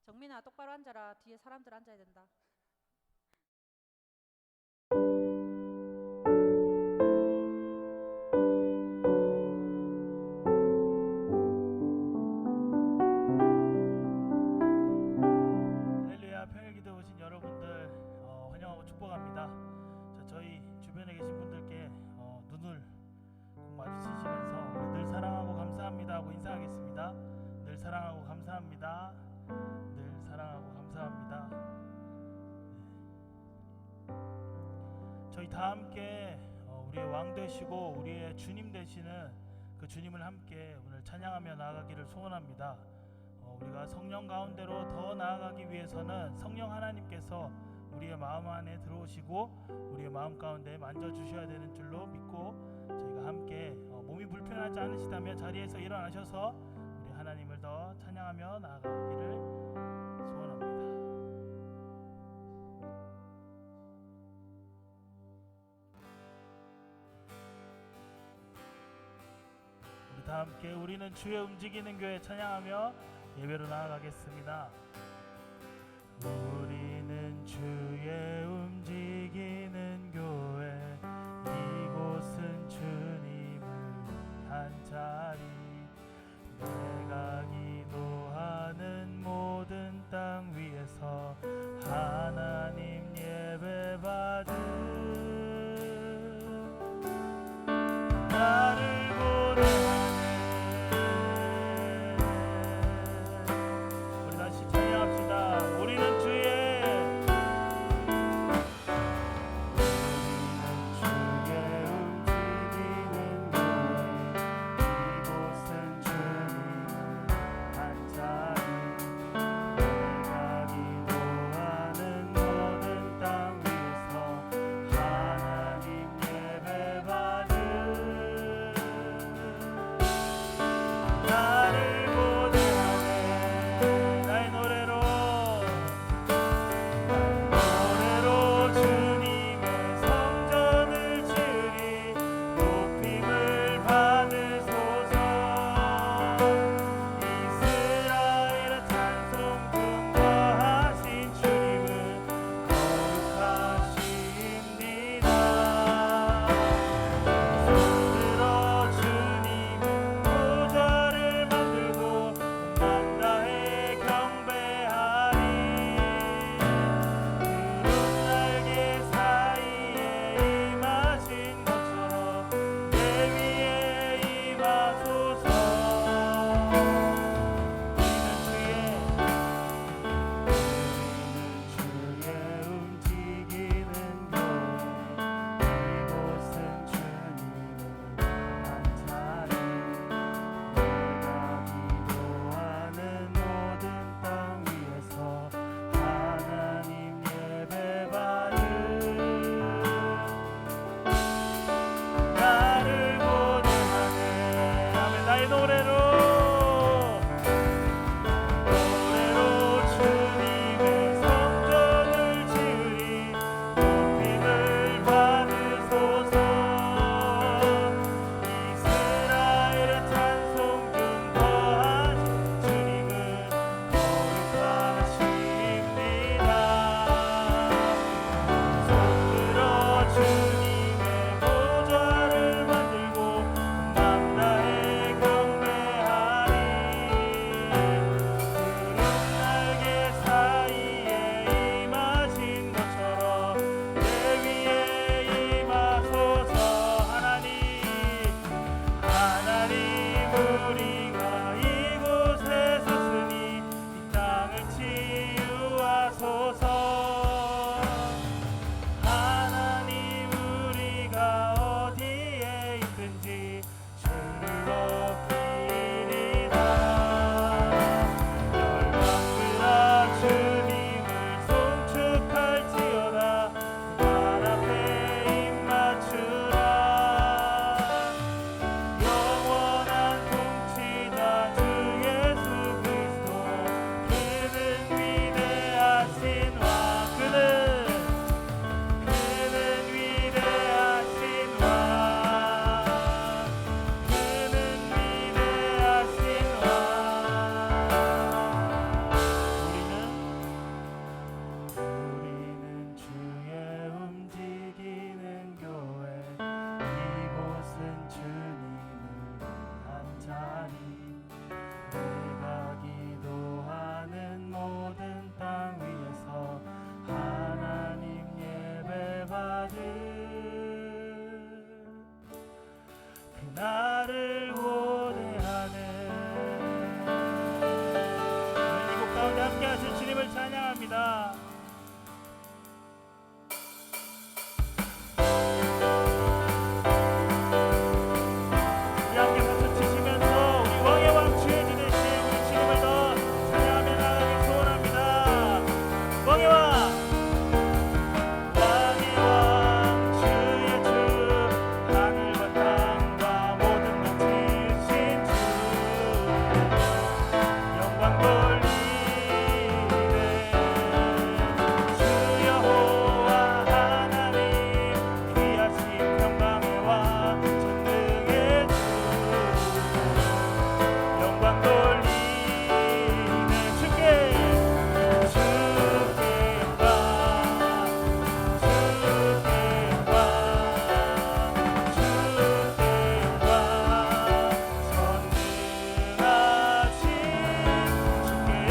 정민아, 똑바로 앉아라. 뒤에 사람들 앉아야 된다. 할렐루야. 평일기도 오신 여러분들 환영하고 축복합니다. 자, 저희 주변에 계신 분들께 눈을 꼭 마주치시면서 우리 늘 사랑하고 감사합니다 하고 인사하겠습니다. 늘 사랑하고 감사합니다. 늘 사랑하고 감사합니다. 네. 저희 다 함께 우리의 왕 되시고 우리의 주님 되시는 그 주님을 함께 오늘 찬양하며 나아가기를 소원합니다. 우리가 성령 가운데로 더 나아가기 위해서는 성령 하나님께서 우리의 마음 안에 들어오시고 우리의 마음 가운데 만져주셔야 되는 줄로 믿고 저희가 함께 몸이 불편하지 않으시다면 자리에서 일어나셔서 우리 하나님을 더 찬양하며 나아가기를 소원합니다. 우리 다 함께 우리는 주의 움직이는 교회 찬양하며 예배로 나아가겠습니다. 우리는 주의 움직이는 교회, 이곳은 주님을 한 자리, 내가 기도하는 모든 땅 위에서 하나님 예배 받은 나를 모든 찬양합니다. 우리 함께 박수 치시면서 우리 왕의 왕 주의 주 되신 우리 주님을 더 찬양하며 나가길 소원합니다. 왕의 왕, 왕의 왕, 주의 주, 하늘과 땅과 모든 것 지으신 주, 영광 돌리네. 주 여호와 하나님, 귀하신 평강의 왕, 전능의 주, 영광 돌리네. 주께 영광, 주께 영광, 주께 영광, 전능하신 주께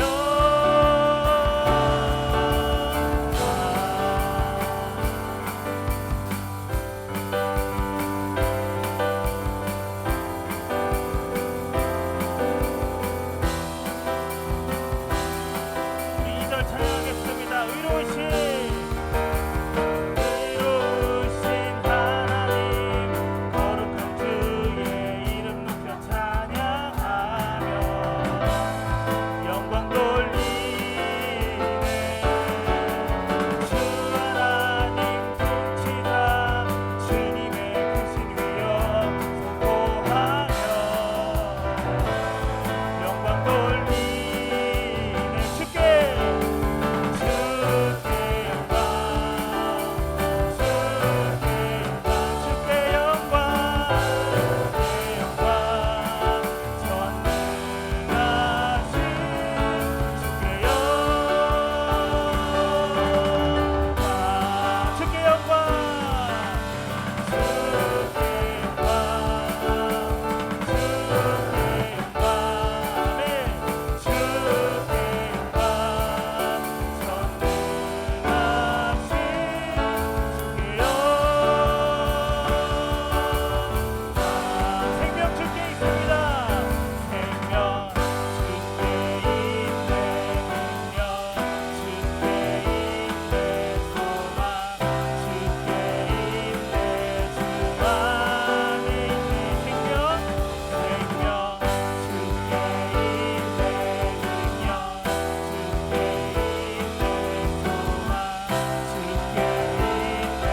우리 2절 찬양하겠습니다. 의로우신 하나님, 거룩한 주의 이름 높여 찬양하며 영광 돌리네. 주 하나님 통치자, 주님의 크신 위엄 선포하며 영광 돌리네. 주께 영광, 주께 생명 주께 있습니다. 생명 주께 있네. 능력 주께 있네. 소망 주께 있네. 주 안에 있네. 생명 생명 주께 있네. 능력 주께 있네. 소망 주께 있네.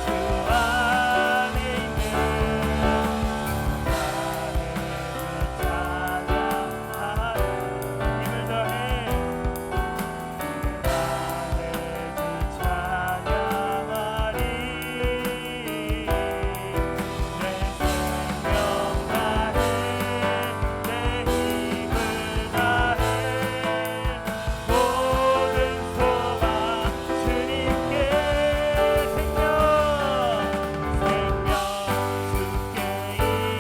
주 안에 있네. 힘을 더해 찬양하리. 내 생명 다해 내 힘을 다해 모든 소망 주님께. 생명 주께 있네.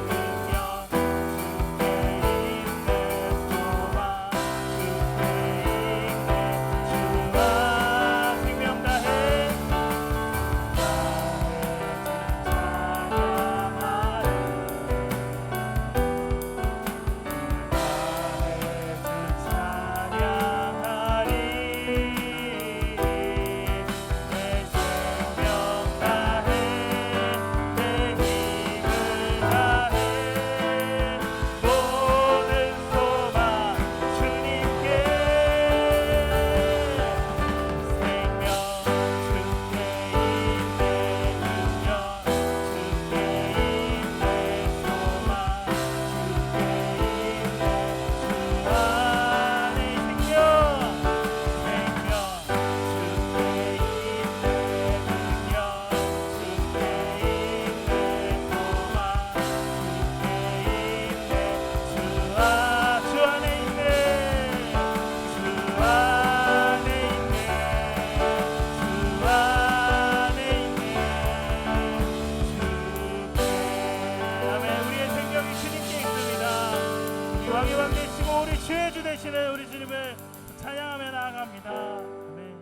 능력 주께 있네. 소망 주께 있네. 주 안에 있는 생명 주께 있네. 능력 주께 있네. 소망 주께 있네. 주와 생명 다해 왕의 왕 되시고 우리 주의 주 되시는 우리 주님을 찬양하며 나아갑니다. 아멘.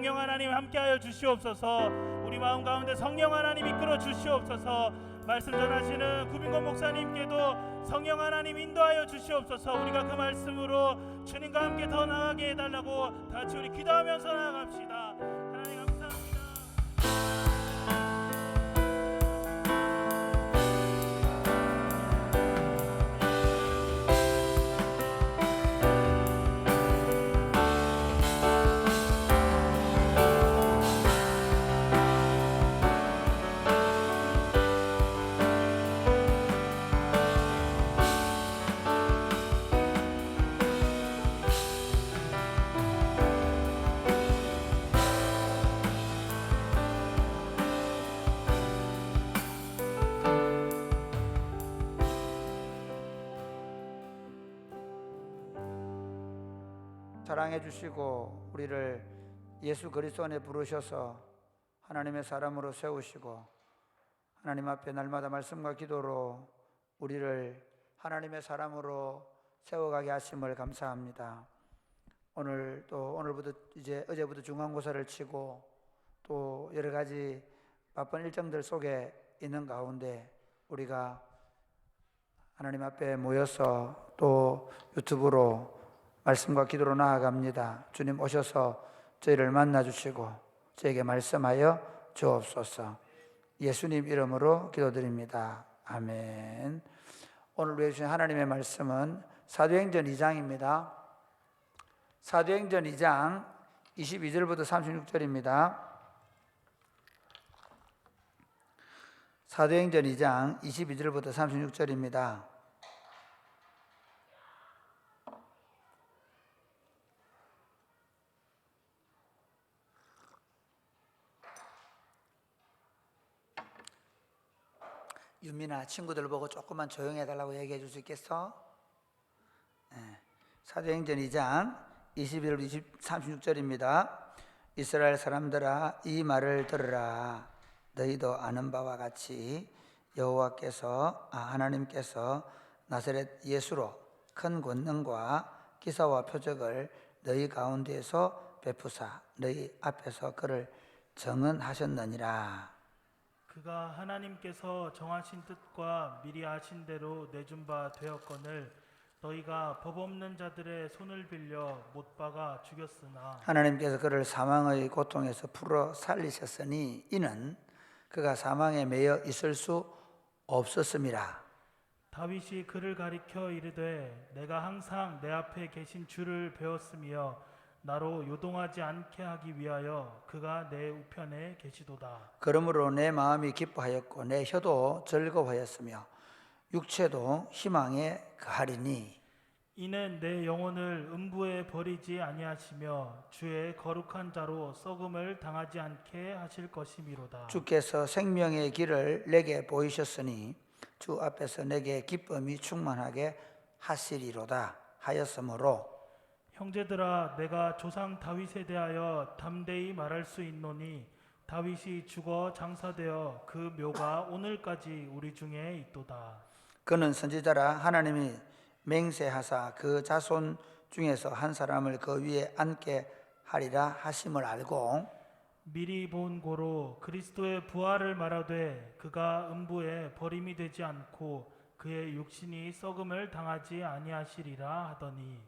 성령 하나님 함께하여 주시옵소서. 우리 마음 가운데 성령 하나님 이끌어 주시옵소서. 말씀 전하시는 구빈권 목사님께도 성령 하나님 인도하여 주시옵소서. 우리가 그 말씀으로 주님과 함께 더 나아가게 해달라고 다 같이 우리 기도하면서 나아갑시다. 하나님 감사합니다. 사랑해 주시고 우리를 예수 그리스도 안에 부르셔서 하나님의 사람으로 세우시고 하나님 앞에 날마다 말씀과 기도로 우리를 하나님의 사람으로 세워가게 하심을 감사합니다. 오늘부터 이제 어제부터 중간고사를 치고 또 여러 가지 바쁜 일정들 속에 있는 가운데 우리가 하나님 앞에 모여서 또 유튜브로 말씀과 기도로 나아갑니다. 주님 오셔서 저희를 만나주시고 저에게 말씀하여 주옵소서. 예수님 이름으로 기도드립니다. 아멘. 오늘 우리에게 주신 하나님의 말씀은 사도행전 2장입니다. 사도행전 2장 22절부터 36절입니다. 사도행전 2장 22절부터 36절입니다. 윤민아, 친구들 보고 조금만 조용히 해달라고 얘기해 줄 수 있겠어? 네. 사도행전 2장 21절 36절입니다. 이스라엘 사람들아 이 말을 들으라. 너희도 아는 바와 같이 여호와께서 하나님께서 나사렛 예수로 큰 권능과 기사와 표적을 너희 가운데에서 베푸사 너희 앞에서 그를 증언하셨느니라. 그가 하나님께서 정하신 뜻과 미리 아신 대로 내준 바 되었거늘 너희가 법 없는 자들의 손을 빌려 못 박아 죽였으나 하나님께서 그를 사망의 고통에서 풀어 살리셨으니 이는 그가 사망에 매여 있을 수 없었음이라. 다윗이 그를 가리켜 이르되 내가 항상 내 앞에 계신 주를 배웠으며 나로 요동하지 않게 하기 위하여 그가 내 우편에 계시도다. 그러므로 내 마음이 기뻐하였고 내 혀도 즐거워하였으며 육체도 희망에 거하리니 이는 내 영혼을 음부에 버리지 아니하시며 주의 거룩한 자로 썩음을 당하지 않게 하실 것이미로다. 주께서 생명의 길을 내게 보이셨으니 주 앞에서 내게 기쁨이 충만하게 하시리로다 하였으므로 형제들아 내가 조상 다윗에 대하여 담대히 말할 수 있노니 다윗이 죽어 장사되어 그 묘가 오늘까지 우리 중에 있도다. 그는 선지자라 하나님이 맹세하사 그 자손 중에서 한 사람을 그 위에 앉게 하리라 하심을 알고 미리 본 고로 그리스도의 부활을 말하되 그가 음부에 버림이 되지 않고 그의 육신이 썩음을 당하지 아니하시리라 하더니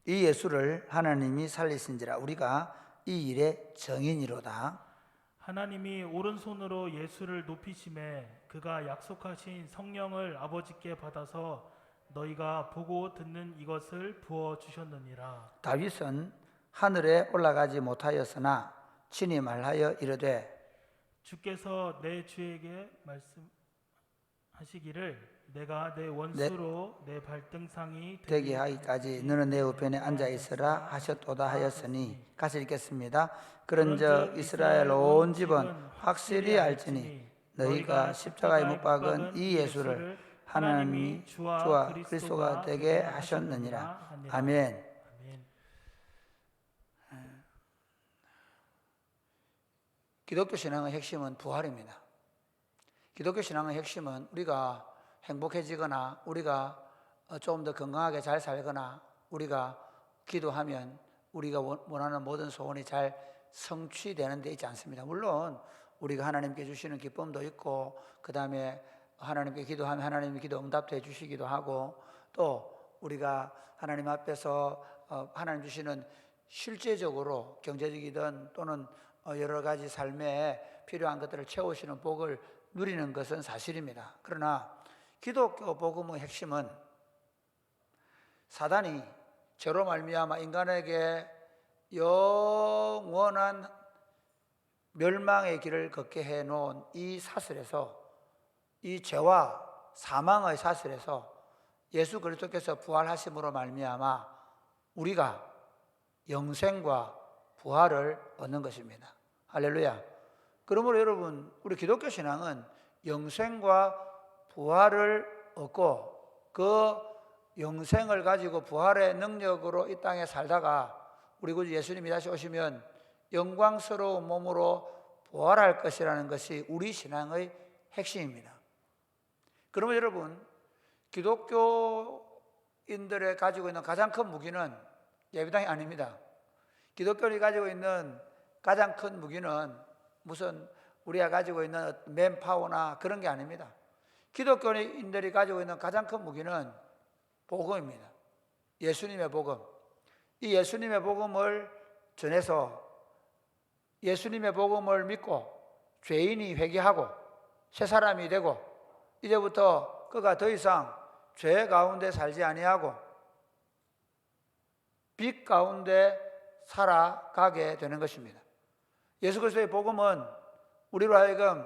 이 예수를 하나님이 살리신지라 우리가 이 일의 증인이로다. 하나님이 오른손으로 예수를 높이심에 그가 약속하신 성령을 아버지께 받아서 너희가 보고 듣는 이것을 부어 주셨느니라. 다윗은 하늘에 올라가지 못하였으나 친히 말하여 이르되 주께서 내 주에게 말씀하시기를 내가 내 원수로 내 발등상이 되게 하기까지 너는 내 우편에 앉아 있으라 하셨도다 하였으니 같이 읽겠습니다. 그런즉 이스라엘 온 집은 확실히 알지니 너희가 십자가에 못 박은 이 예수를 하나님이 주와 그리스도가 되게 하셨느니라. 아멘. 기독교 신앙의 핵심은 부활입니다. 기독교 신앙의 핵심은 우리가 행복해지거나 우리가 좀 더 건강하게 잘 살거나 우리가 기도하면 우리가 원하는 모든 소원이 잘 성취되는 데 있지 않습니다. 물론 우리가 하나님께 주시는 기쁨도 있고, 그 다음에 하나님께 기도하면 하나님이 기도 응답도 해주시기도 하고, 또 우리가 하나님 앞에서 하나님 주시는 실제적으로 경제적이든 또는 여러 가지 삶에 필요한 것들을 채우시는 복을 누리는 것은 사실입니다. 그러나 기독교 복음의 핵심은 사단이 죄로 말미암아 인간에게 영원한 멸망의 길을 걷게 해놓은 이 사슬에서, 이 죄와 사망의 사슬에서 예수 그리스도께서 부활하심으로 말미암아 우리가 영생과 부활을 얻는 것입니다. 할렐루야. 그러므로 여러분, 우리 기독교 신앙은 영생과 부활을 얻고, 그 영생을 가지고 부활의 능력으로 이 땅에 살다가 우리 구주 예수님이 다시 오시면 영광스러운 몸으로 부활할 것이라는 것이 우리 신앙의 핵심입니다. 그러면 여러분, 기독교인들의 가지고 있는 가장 큰 무기는 예배당이 아닙니다. 기독교인이 가지고 있는 가장 큰 무기는 무슨 우리가 가지고 있는 맨파워나 그런 게 아닙니다. 기독교인들이 가지고 있는 가장 큰 무기는 복음입니다. 예수님의 복음. 이 예수님의 복음을 전해서 예수님의 복음을 믿고 죄인이 회개하고 새 사람이 되고, 이제부터 그가 더 이상 죄 가운데 살지 아니하고 빛 가운데 살아가게 되는 것입니다. 예수 그리스도의 복음은 우리로 하여금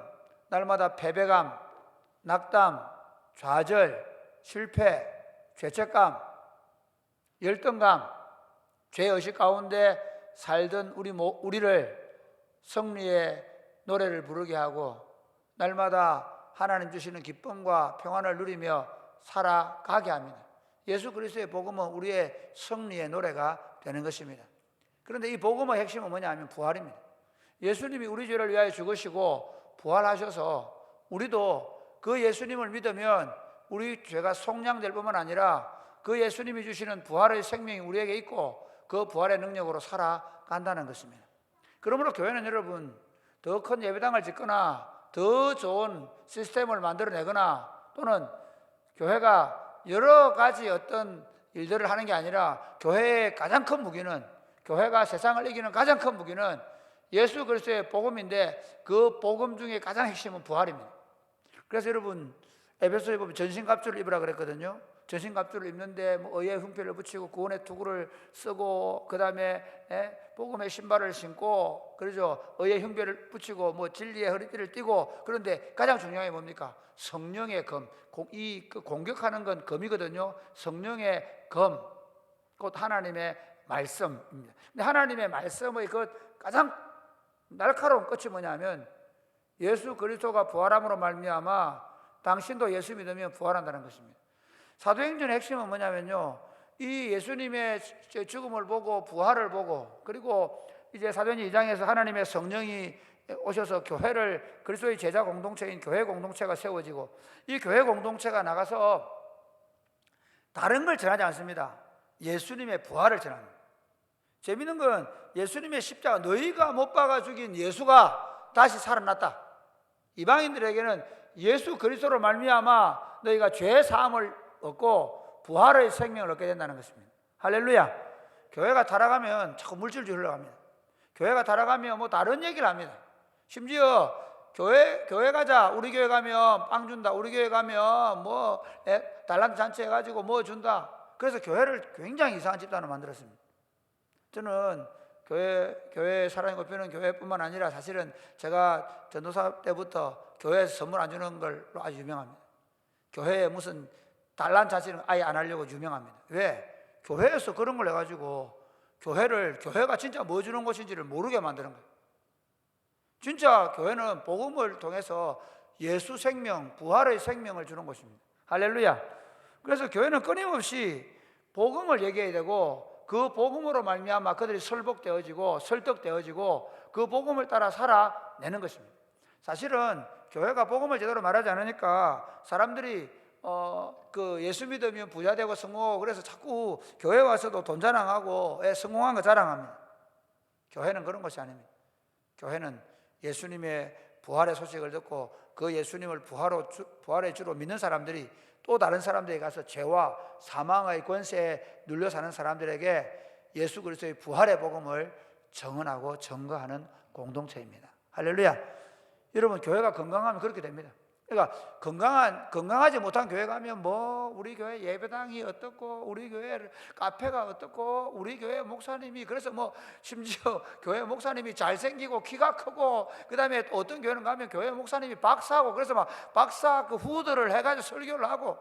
날마다 패배감, 낙담, 좌절, 실패, 죄책감, 열등감, 죄의식 가운데 살던 우리를 승리의 노래를 부르게 하고 날마다 하나님 주시는 기쁨과 평안을 누리며 살아가게 합니다. 예수 그리스도의 복음은 우리의 승리의 노래가 되는 것입니다. 그런데 이 복음의 핵심은 뭐냐 하면 부활입니다. 예수님이 우리 죄를 위하여 죽으시고 부활하셔서 우리도 그 예수님을 믿으면 우리 죄가 속량될 뿐만 아니라 그 예수님이 주시는 부활의 생명이 우리에게 있고 그 부활의 능력으로 살아간다는 것입니다. 그러므로 교회는 여러분, 더 큰 예배당을 짓거나 더 좋은 시스템을 만들어내거나 또는 교회가 여러 가지 어떤 일들을 하는 게 아니라 교회의 가장 큰 무기는, 교회가 세상을 이기는 가장 큰 무기는 예수 그리스도의 복음인데, 그 복음 중에 가장 핵심은 부활입니다. 그래서 여러분, 에베소에 보면 전신갑주를 입으라 그랬거든요. 전신갑주를 입는데 의의 흉패를 붙이고 구원의 투구를 쓰고, 그 다음에 복음의 신발을 신고, 그러죠. 의의 흉패를 붙이고 진리의 허리띠를 띠고. 그런데 가장 중요한 게 뭡니까? 성령의 검. 그 공격하는 건 검이거든요. 성령의 검, 곧 하나님의 말씀입니다. 근데 하나님의 말씀의 그 가장 날카로운 끝이 뭐냐면 예수 그리스도가 부활함으로 말미암아 당신도 예수 믿으면 부활한다는 것입니다. 사도행전의 핵심은 뭐냐면요, 이 예수님의 죽음을 보고 부활을 보고, 그리고 이제 사도행전 2장에서 하나님의 성령이 오셔서 교회를, 그리스도의 제자 공동체인 교회 공동체가 세워지고, 이 교회 공동체가 나가서 다른 걸 전하지 않습니다. 예수님의 부활을 전합니다. 재미있는 건 예수님의 십자가, 너희가 못 박아 죽인 예수가 다시 살아났다. 이방인들에게는 예수 그리스도로 말미암아 너희가 죄 사함을 얻고 부활의 생명을 얻게 된다는 것입니다. 할렐루야. 교회가 타락하면 자꾸 물질주의 흘러갑니다. 교회가 타락하면 다른 얘기를 합니다. 심지어 교회 가자, 우리 교회 가면 빵 준다, 우리 교회 가면 달란트 잔치 해가지고 준다. 그래서 교회를 굉장히 이상한 집단으로 만들었습니다. 저는 교회 사랑의 꽃피우는 교회뿐만 아니라 사실은 제가 전도사 때부터 교회에서 선물 안 주는 걸로 아주 유명합니다. 교회에 무슨 달란트 잔치는 아예 안 하려고 유명합니다. 왜? 교회에서 그런 걸 해가지고 교회가 진짜 뭐 주는 곳인지를 모르게 만드는 거예요. 진짜 교회는 복음을 통해서 예수 생명, 부활의 생명을 주는 곳입니다. 할렐루야. 그래서 교회는 끊임없이 복음을 얘기해야 되고, 그 복음으로 말미암아 그들이 설복되어지고 설득되어지고 그 복음을 따라 살아내는 것입니다. 사실은 교회가 복음을 제대로 말하지 않으니까 사람들이 그 예수 믿으면 부자 되고 성공하고, 그래서 자꾸 교회 와서도 돈 자랑하고 성공한 거 자랑합니다. 교회는 그런 것이 아닙니다. 교회는 예수님의 부활의 소식을 듣고 그 예수님을 부활의 주로 믿는 사람들이 또 다른 사람들에게 가서 죄와 사망의 권세에 눌려 사는 사람들에게 예수 그리스도의 부활의 복음을 증언하고 증거하는 공동체입니다. 할렐루야. 여러분, 교회가 건강하면 그렇게 됩니다. 그러니까 건강하지 못한 교회 가면 뭐 우리 교회 예배당이 어떻고 우리 교회 카페가 어떻고 우리 교회 목사님이 그래서 뭐 심지어 교회 목사님이 잘생기고 키가 크고 그다음에 또 어떤 교회는 가면 교회 목사님이 박사고 그래서 막 박사 그 후드를 해가지고 설교를 하고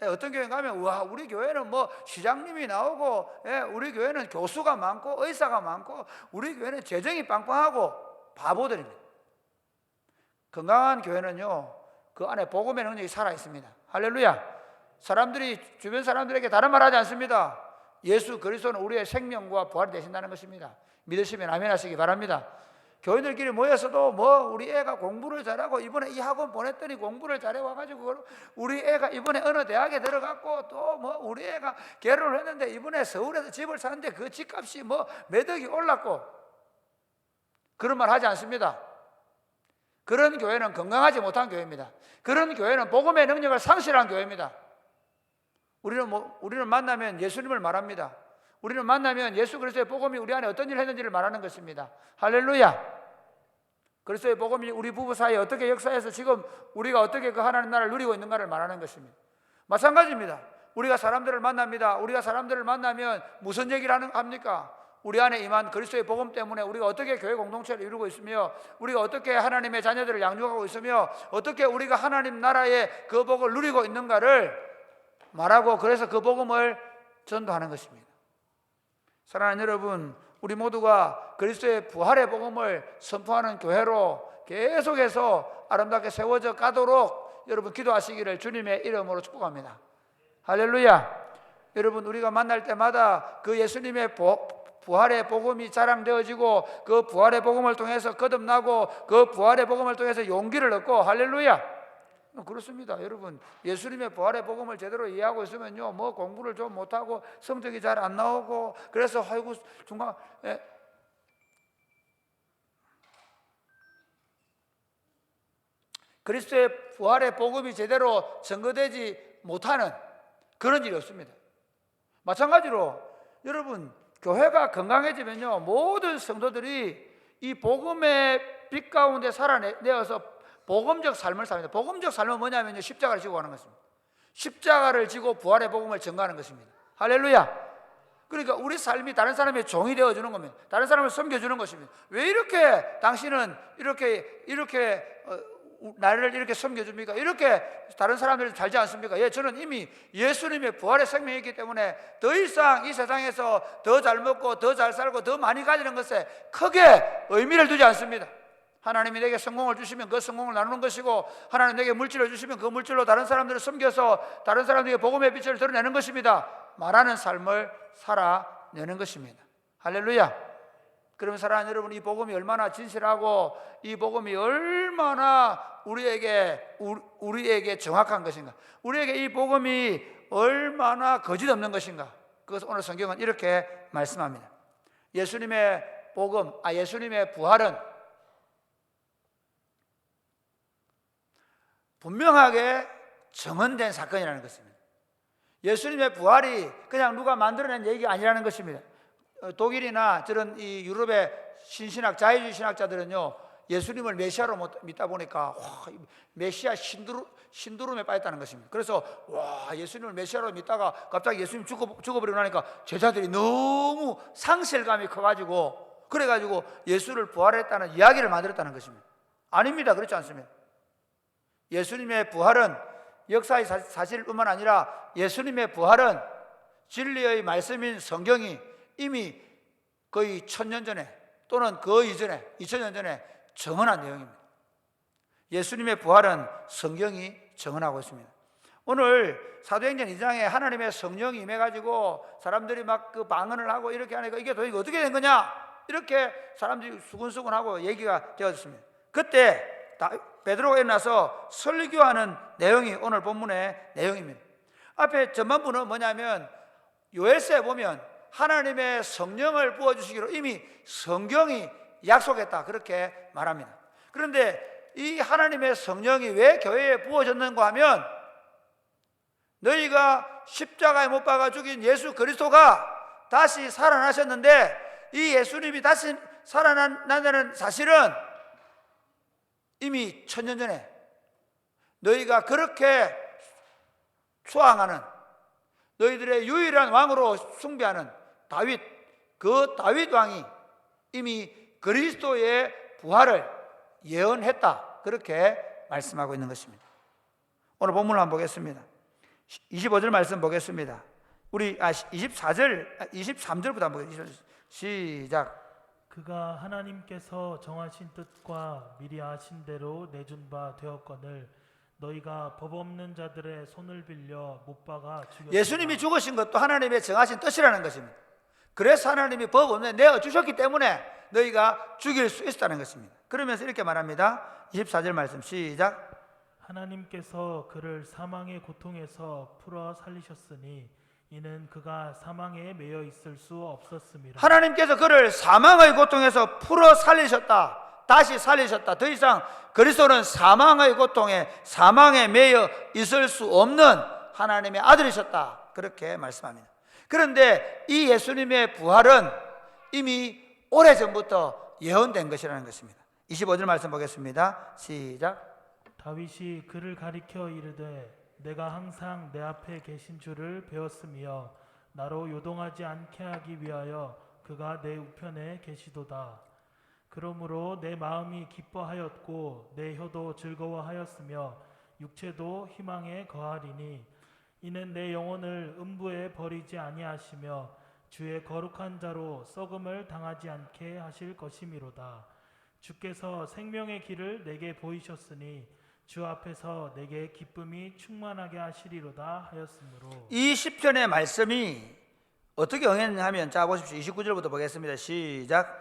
어떤 교회 가면 와 우리 교회는 뭐 시장님이 나오고 우리 교회는 교수가 많고 의사가 많고 우리 교회는 재정이 빵빵하고 바보들입니다. 건강한 교회는요 그 안에 복음의 능력이 살아있습니다. 할렐루야. 사람들이 주변 사람들에게 다른 말 하지 않습니다. 예수 그리스도는 우리의 생명과 부활이 되신다는 것입니다. 믿으시면 아멘 하시기 바랍니다. 교인들끼리 모여서도 뭐 우리 애가 공부를 잘하고 이번에 이 학원 보냈더니 공부를 잘해 와가지고 우리 애가 이번에 어느 대학에 들어갔고 또 뭐 우리 애가 결혼을 했는데 이번에 서울에서 집을 샀는데 그 집값이 뭐 몇 억이 올랐고 그런 말 하지 않습니다. 그런 교회는 건강하지 못한 교회입니다. 그런 교회는 복음의 능력을 상실한 교회입니다. 우리는 만나면 예수님을 말합니다. 우리는 만나면 예수 그리스도의 복음이 우리 안에 어떤 일을 했는지를 말하는 것입니다. 할렐루야. 그리스도의 복음이 우리 부부 사이에 어떻게 역사해서 지금 우리가 어떻게 그 하나님 나라를 누리고 있는가를 말하는 것입니다. 마찬가지입니다. 우리가 사람들을 만납니다. 우리가 사람들을 만나면 무슨 얘기를 합니까? 우리 안에 임한 그리스도의 복음 때문에 우리가 어떻게 교회 공동체를 이루고 있으며 우리가 어떻게 하나님의 자녀들을 양육하고 있으며 어떻게 우리가 하나님 나라의 그 복을 누리고 있는가를 말하고 그래서 그 복음을 전도하는 것입니다. 사랑하는 여러분, 우리 모두가 그리스도의 부활의 복음을 선포하는 교회로 계속해서 아름답게 세워져 가도록 여러분 기도하시기를 주님의 이름으로 축복합니다. 할렐루야. 여러분, 우리가 만날 때마다 그 예수님의 부활의 복음이 자랑되어지고 그 부활의 복음을 통해서 거듭나고 그 부활의 복음을 통해서 용기를 얻고 할렐루야. 그렇습니다. 여러분, 예수님의 부활의 복음을 제대로 이해하고 있으면요 뭐 공부를 좀 못하고 성적이 잘 안 나오고 그래서 아이고 중간 그리스도의 부활의 복음이 제대로 증거되지 못하는 그런 일이 없습니다. 마찬가지로 여러분, 교회가 건강해지면요 모든 성도들이 이 복음의 빛 가운데 살아내어서 복음적 삶을 삽니다. 복음적 삶은 뭐냐면요 십자가를 지고 가는 것입니다. 십자가를 지고 부활의 복음을 전가하는 것입니다. 할렐루야. 그러니까 우리 삶이 다른 사람의 종이 되어주는 겁니다. 다른 사람을 섬겨주는 것입니다. 왜 이렇게 당신은 이렇게 나를 이렇게 섬겨줍니까? 이렇게 다른 사람들이 살지 않습니까? 예, 저는 이미 예수님의 부활의 생명이 있기 때문에 더 이상 이 세상에서 더 잘 먹고 더 잘 살고 더 많이 가지는 것에 크게 의미를 두지 않습니다. 하나님이 내게 성공을 주시면 그 성공을 나누는 것이고 하나님 내게 물질을 주시면 그 물질로 다른 사람들을 섬겨서 다른 사람들에게 복음의 빛을 드러내는 것입니다. 말하는 삶을 살아내는 것입니다. 할렐루야. 그러면 사랑하는 여러분, 이 복음이 얼마나 진실하고 이 복음이 얼마나 우리에게 정확한 것인가, 우리에게 이 복음이 얼마나 거짓 없는 것인가, 그것을 오늘 성경은 이렇게 말씀합니다. 예수님의 복음, 예수님의 부활은 분명하게 정언된 사건이라는 것입니다. 예수님의 부활이 그냥 누가 만들어낸 얘기가 아니라는 것입니다. 독일이나 저런 이 유럽의 신신학, 자유주의 신학자들은요 예수님을 메시아로 믿다 보니까 메시아 신두름에 빠졌다는 것입니다. 그래서 예수님을 메시아로 믿다가 갑자기 예수님 죽어버리고 나니까 제자들이 너무 상실감이 커가지고 그래가지고 예수를 부활했다는 이야기를 만들었다는 것입니다. 아닙니다. 그렇지 않습니다. 예수님의 부활은 역사의 사실뿐만 아니라 예수님의 부활은 진리의 말씀인 성경이 이미 거의 1000년 전에 또는 그 이전에 2000년 전에 증언한 내용입니다. 예수님의 부활은 성경이 증언하고 있습니다. 오늘 사도행전 2장에 하나님의 성령이 임해가지고 사람들이 막 그 방언을 하고 이렇게 하니까 이게 도대체 어떻게 된 거냐 이렇게 사람들이 수근수근하고 얘기가 되어졌습니다. 그때 베드로가 일어나서 설교하는 내용이 오늘 본문의 내용입니다. 앞에 전반부는 뭐냐면 요엘서에 보면 하나님의 성령을 부어주시기로 이미 성경이 약속했다, 그렇게 말합니다. 그런데 이 하나님의 성령이 왜 교회에 부어졌는가 하면 너희가 십자가에 못 박아 죽인 예수 그리스도가 다시 살아나셨는데 이 예수님이 다시 살아난다는 사실은 이미 1000년 전에 너희가 그렇게 추앙하는, 너희들의 유일한 왕으로 숭배하는 다윗, 그 다윗 왕이 이미 그리스도의 부활을 예언했다, 그렇게 말씀하고 있는 것입니다. 오늘 본문을 한번 보겠습니다. 25절 말씀 보겠습니다. 우리 23절부터 한번 보겠습니다. 시작. 그가 하나님께서 정하신 뜻과 미리 아신 대로 내준 바 되었거늘 너희가 법 없는 자들의 손을 빌려 못 박아 죽였다. 예수님이 죽으신 것도 하나님의 정하신 뜻이라는 것입니다. 그래서 하나님이 법 없는 내어 주셨기 때문에 너희가 죽일 수 있었다는 것입니다. 그러면서 이렇게 말합니다. 24절 말씀 시작. 하나님께서 그를 사망의 고통에서 풀어 살리셨으니 이는 그가 사망에 매여 있을 수 없었습니다. 하나님께서 그를 사망의 고통에서 풀어 살리셨다, 다시 살리셨다. 더 이상 그리스도는 사망의 고통에, 사망에 매여 있을 수 없는 하나님의 아들이셨다, 그렇게 말씀합니다. 그런데 이 예수님의 부활은 이미 오래전부터 예언된 것이라는 것입니다. 25절 말씀 보겠습니다. 시작. 다윗이 그를 가리켜 이르되 내가 항상 내 앞에 계신 줄을 배웠으며 나로 요동하지 않게 하기 위하여 그가 내 우편에 계시도다. 그러므로 내 마음이 기뻐하였고 내 혀도 즐거워하였으며 육체도 희망에 거하리니 이는 내 영혼을 음부에 버리지 아니하시며 주의 거룩한 자로 썩음을 당하지 않게 하실 것이미로다. 주께서 생명의 길을 내게 보이셨으니 주 앞에서 내게 기쁨이 충만하게 하시리로다 하였으므로. 이 10절의 말씀이 어떻게 응했냐 하면, 자 보십시오. 29절부터 보겠습니다. 시작.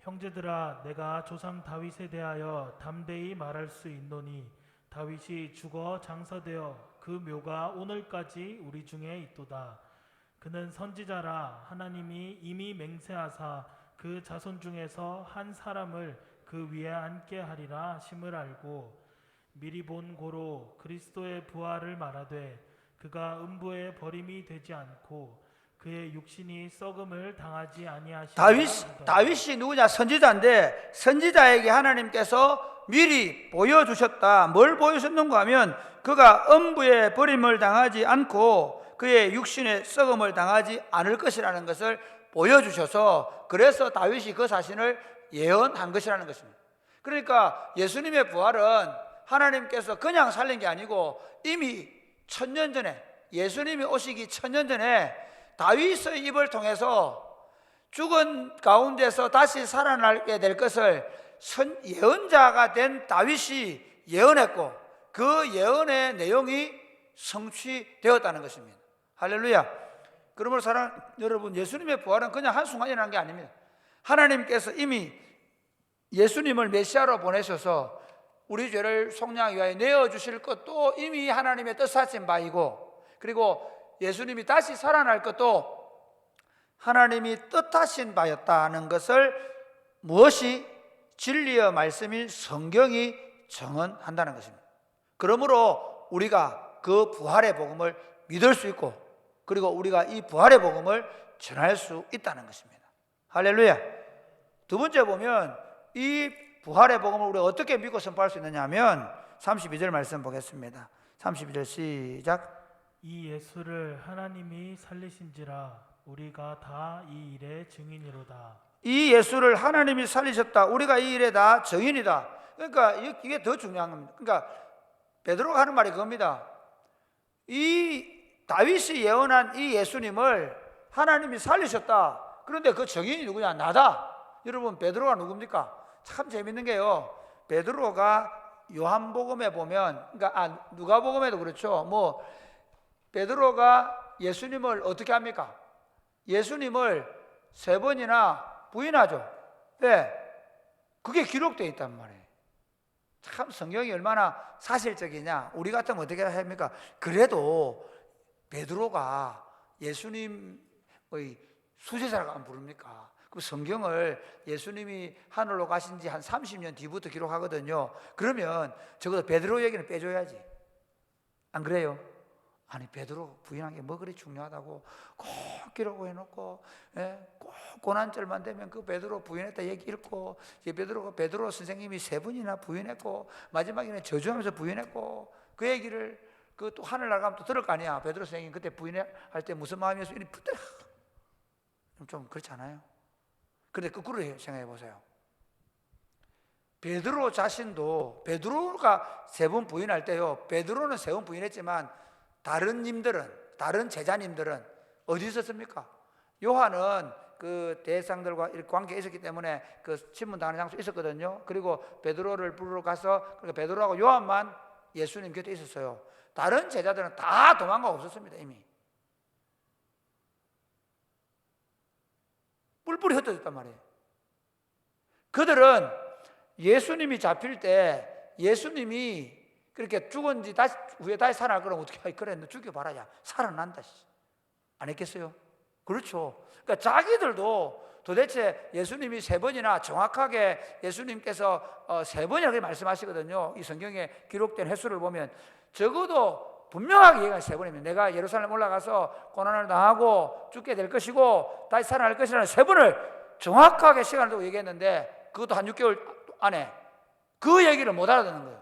형제들아, 내가 조상 다윗에 대하여 담대히 말할 수 있노니 다윗이 죽어 장사되어 그 묘가 오늘까지 우리 중에 있도다. 그는 선지자라 하나님이 이미 맹세하사 그 자손 중에서 한 사람을 그 위에 앉게 하리라 하심을 알고 미리 본 고로 그리스도의 부활을 말하되 그가 음부에 버림이 되지 않고 그의 육신이 썩음을 당하지 아니하시리라. 다윗이 누구냐? 선지자인데 선지자에게 하나님께서 미리 보여주셨다. 뭘 보여주셨는가 하면 그가 음부에 버림을 당하지 않고 그의 육신의 썩음을 당하지 않을 것이라는 것을 보여주셔서, 그래서 다윗이 그 자신을 예언한 것이라는 것입니다. 그러니까 예수님의 부활은 하나님께서 그냥 살린 게 아니고 이미 1000년 전에, 예수님이 오시기 1000년 전에 다윗의 입을 통해서 죽은 가운데서 다시 살아나게 될 것을 예언자가 된 다윗이 예언했고 그 예언의 내용이 성취되었다는 것입니다. 할렐루야. 그러므로 사랑 여러분, 예수님의 부활은 그냥 한순간이라는 게 아닙니다. 하나님께서 이미 예수님을 메시아로 보내셔서 우리 죄를 속량하기 위하여 내어주실 것도 이미 하나님의 뜻하신 바이고, 그리고 예수님이 다시 살아날 것도 하나님이 뜻하신 바였다는 것을 무엇이? 진리의 말씀인 성경이 정언한다는 것입니다. 그러므로 우리가 그 부활의 복음을 믿을 수 있고, 그리고 우리가 이 부활의 복음을 전할 수 있다는 것입니다. 할렐루야. 두 번째 보면 이 부활의 복음을 우리가 어떻게 믿고 선포할 수 있느냐 하면 32절 말씀 보겠습니다. 32절 시작. 이 예수를 하나님이 살리신지라 우리가 다 이 일의 증인이로다. 이 예수를 하나님이 살리셨다. 우리가 이 일에 다 증인이다. 그러니까 이게 더 중요한 겁니다. 그러니까 베드로가 하는 말이 그겁니다. 이 다윗이 예언한 이 예수님을 하나님이 살리셨다. 그런데 그 증인이 누구냐? 나다. 여러분, 베드로가 누굽니까? 참 재밌는 게요, 베드로가 요한복음에 보면, 그러니까 누가복음에도 그렇죠. 뭐 베드로가 예수님을 어떻게 합니까? 예수님을 3번이나 부인하죠. 네, 그게 기록되어 있단 말이에요. 참 성경이 얼마나 사실적이냐. 우리 같으면 어떻게 합니까? 그래도 베드로가 예수님의 수제자라고 안 부릅니까? 그 성경을 예수님이 하늘로 가신 지 한 30년 뒤부터 기록하거든요. 그러면 적어도 베드로 얘기는 빼줘야지. 안 그래요? 아니 베드로 부인한 게 뭐 그리 중요하다고 꼭 기록해놓고, 꼭 고난절만 되면 그 베드로 부인했다 얘기 읽고, 베드로 선생님이 3번이나 부인했고 마지막에는 저주하면서 부인했고, 그 얘기를 그 또 하늘나라 가면 또 들을 거 아니야. 베드로 선생님 그때 부인할 때 무슨 마음이었어? 이리 붙들어. 좀 그렇지 않아요? 그런데 거꾸로 생각해 보세요. 베드로 자신도, 베드로가 3번 부인할 때요, 베드로는 3번 부인했지만 다른 제자님들은 어디 있었습니까? 요한은 그 대상들과 이렇게 관계가 있었기 때문에 그 신문당하는 장소에 있었거든요. 그리고 베드로를 부르러 가서, 그러니까 베드로하고 요한만 예수님 곁에 있었어요. 다른 제자들은 다 도망가고 없었습니다. 이미 뿔뿔이 흩어졌단 말이에요. 그들은 예수님이 잡힐 때, 예수님이 그렇게 죽은 지 후에 다시 살아날 거라면 어떻게 해? 그래, 너 죽여봐라. 야, 살아난다. 안 했겠어요? 그렇죠. 그러니까 자기들도 도대체 예수님이 3번이나 정확하게 예수님께서 3번이라고 말씀하시거든요. 이 성경에 기록된 횟수를 보면 적어도 분명하게 얘기한 3번입니다. 내가 예루살렘 올라가서 고난을 당하고 죽게 될 것이고 다시 살아날 것이라는 3번을 정확하게 시간을 두고 얘기했는데, 그것도 한 6개월 안에 그 얘기를 못 알아듣는 거예요.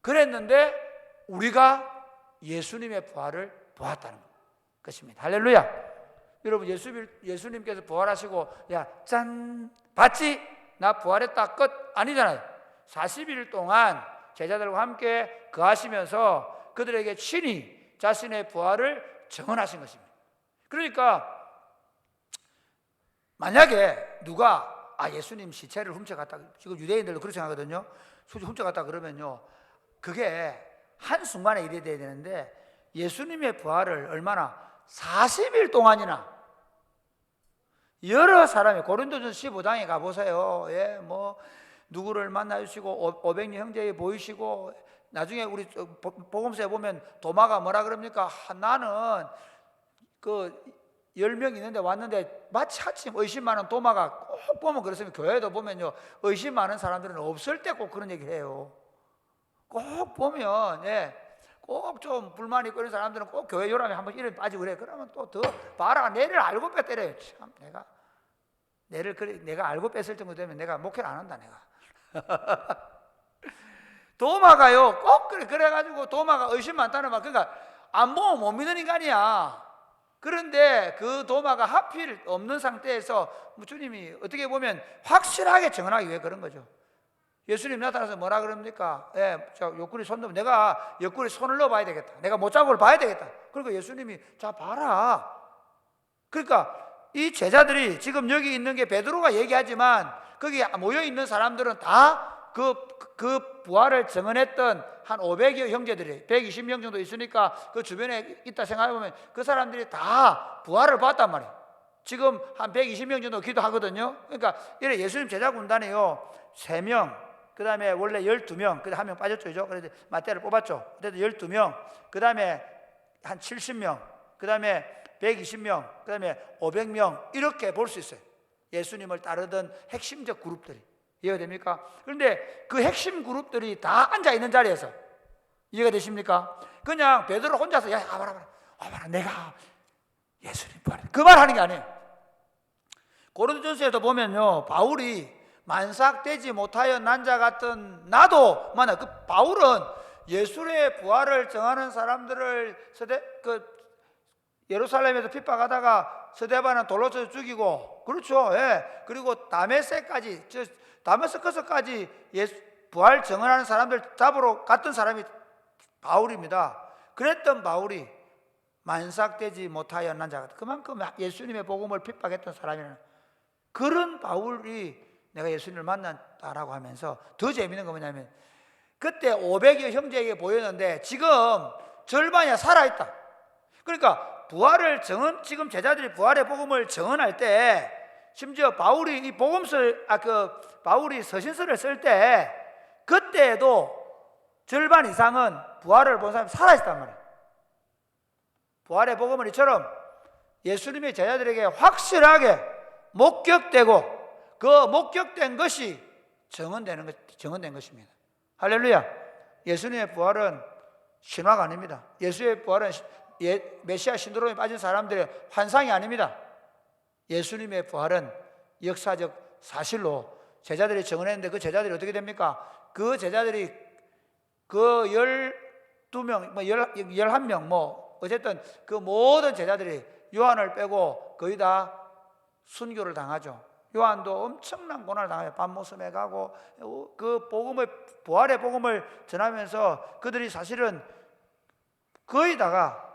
그랬는데 우리가 예수님의 부활을 보았다는 것입니다. 할렐루야. 여러분, 예수님께서 부활하시고 야 짠 봤지? 나 부활했다 끝 아니잖아요. 40일 동안 제자들과 함께 거하시면서 그들에게 친히 자신의 부활을 증언하신 것입니다. 그러니까 만약에 누가 예수님 시체를 훔쳐갔다, 지금 유대인들도 그렇게 생각하거든요. 훔쳐갔다 그러면요, 그게 한순간에 일이 돼야 되는데 예수님의 부활을 얼마나 40일 동안이나 여러 사람이, 고린도전서 15장에 가보세요. 누구를 만나주시고 500년 형제에 보이시고, 나중에 우리 복음서에 보면 도마가 뭐라 그럽니까? 나는 그 10명 있는데 왔는데 마치 하침 의심 많은 도마가 꼭 보면 그렇습니다. 교회도 보면요, 의심 많은 사람들은 없을 때 꼭 그런 얘기를 해요. 꼭 보면 꼭 좀 불만이 있고 이런 사람들은 꼭 교회 요람에 한번 이름 빠지고 그래. 그러면 또 더 봐라, 내를 알고 뺐 때려요. 참 내가 알고 뺐을 정도 되면 내가 목회를 안 한다. 내가 도마가요 꼭 그래가지고 도마가 의심 많다는 말, 그러니까 안 보면 못 믿는 인간이야. 그런데 그 도마가 하필 없는 상태에서 주님이 어떻게 보면 확실하게 증언하기 위해 그런 거죠. 예수님 나타나서 뭐라 그럽니까? 저 옆구리 손 넣으면 내가 옆구리 손을 넣어 봐야 되겠다. 내가 못 잡은 걸 봐야 되겠다. 그러니까 예수님이 자 봐라. 그러니까 이 제자들이 지금 여기 있는 게 베드로가 얘기하지만 거기 모여 있는 사람들은 다 그 부활을 증언했던 한 500여 형제들이 120명 정도 있으니까 그 주변에 있다 생각해보면 그 사람들이 다 부활을 봤단 말이에요. 지금 한 120명 정도 기도하거든요. 그러니까 이래 예수님 제자 군단에요 3명, 그 다음에 원래 12명, 그 다음에 1명 빠졌죠. 그래서 마태를 뽑았죠. 그래서 12명, 그 다음에 한 70명, 그 다음에 120명, 그 다음에 500명, 이렇게 볼 수 있어요. 예수님을 따르던 핵심적 그룹들이. 이해가 됩니까? 그런데 그 핵심 그룹들이 다 앉아있는 자리에서, 이해가 되십니까? 그냥 베드로 혼자서 야 와봐라 내가 예수님 부활, 그 말 하는 게 아니에요. 고린도전서에도 보면요, 바울이 만삭되지 못하여 난 자 같은 나도 그 바울은 예수의 부활을 정하는 사람들을 예루살렘에서 핍박하다가 스데반은 돌로 쳐서 죽이고, 그렇죠. 그리고 다메스커스까지 부활 증언하는 사람들 잡으러 갔던 사람이 바울입니다. 그랬던 바울이 만삭되지 못하여 난 자 같은, 그만큼 예수님의 복음을 핍박했던 사람이라는 그런 바울이 내가 예수님을 만났다라고 하면서 더 재미있는 건 뭐냐면, 그때 500여 형제에게 보였는데 지금 절반이 살아있다. 그러니까 지금 제자들이 부활의 복음을 증언할 때, 심지어 바울이 이 바울이 서신서를 쓸 때, 그때에도 절반 이상은 부활을 본 사람이 살아있단 말이에요. 부활의 복음은 이처럼 예수님의 제자들에게 확실하게 목격되고 그 목격된 것이 증언된 것입니다. 할렐루야. 예수님의 부활은 신화가 아닙니다. 예수의 부활은 메시아 신드롬에 빠진 사람들의 환상이 아닙니다. 예수님의 부활은 역사적 사실로 제자들이 증언했는데 그 제자들이 어떻게 됩니까? 그 제자들이 그 12명, 11명, 어쨌든 그 모든 제자들이 요한을 빼고 거의 다 순교를 당하죠. 요한도 엄청난 고난을 당해요. 밤모섬에 가고 그 부활의 복음을 전하면서 그들이 사실은 거의 다가